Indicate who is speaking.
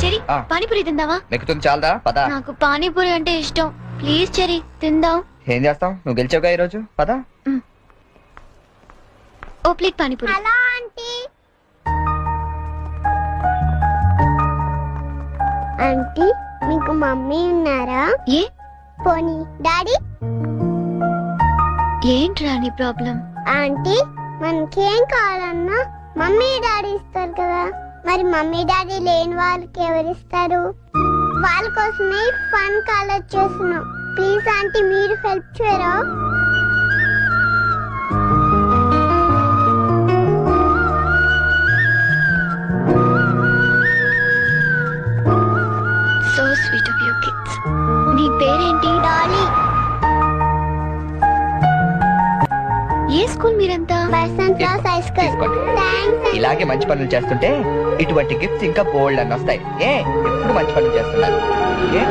Speaker 1: చెరి
Speaker 2: ఆ.
Speaker 1: పానీపూరి తిందావా?
Speaker 2: నెక్కుతుంది చాలదా పద.
Speaker 1: నాకు పానీపూరి అంటే ఇష్టం. ప్లీజ్ చెరి తిందాం.
Speaker 2: ఏం చేస్తాం, నువ్వు గెలిచావుగా ఈ రోజు, పద.
Speaker 1: ఓ plate panipuri.
Speaker 3: Hello aunty. Aunty మీకు మమ్మీ ఉన్నారా?
Speaker 1: ఏ
Speaker 3: పోనీ డాడీ?
Speaker 1: ఏంట్రా నీ ప్రాబ్లం?
Speaker 3: ఆంటీ మనకేం కావాలన్నా మమ్మీ డాడీ ఇస్తారు కదా, మరి మమ్మీ డాడీ లేని వాళ్ళకి ఎవరిస్తారు? వాళ్ళ కోసమే ఫన్ కాలేజ్ చేస్తున్నాం. ప్లీజ్ ఆంటీ మీరు హెల్ప్ చేయరా?
Speaker 1: So sweet of you kids. నీ పేరేంటి?
Speaker 3: డాలీ.
Speaker 1: ఏ స్కూల్ మీరంతా?
Speaker 3: Person class high school.
Speaker 2: తీసుకోండి.
Speaker 3: థ్యాంక్స్.
Speaker 2: ఇలాగే మంచి పనులు చేస్తుంటే ఇటువంటి గిఫ్ట్స్ ఇంకా బోల్డ్ అని వస్తాయి. ఏ ఎప్పుడు మంచి పనులు చేస్తున్నారు. ఏ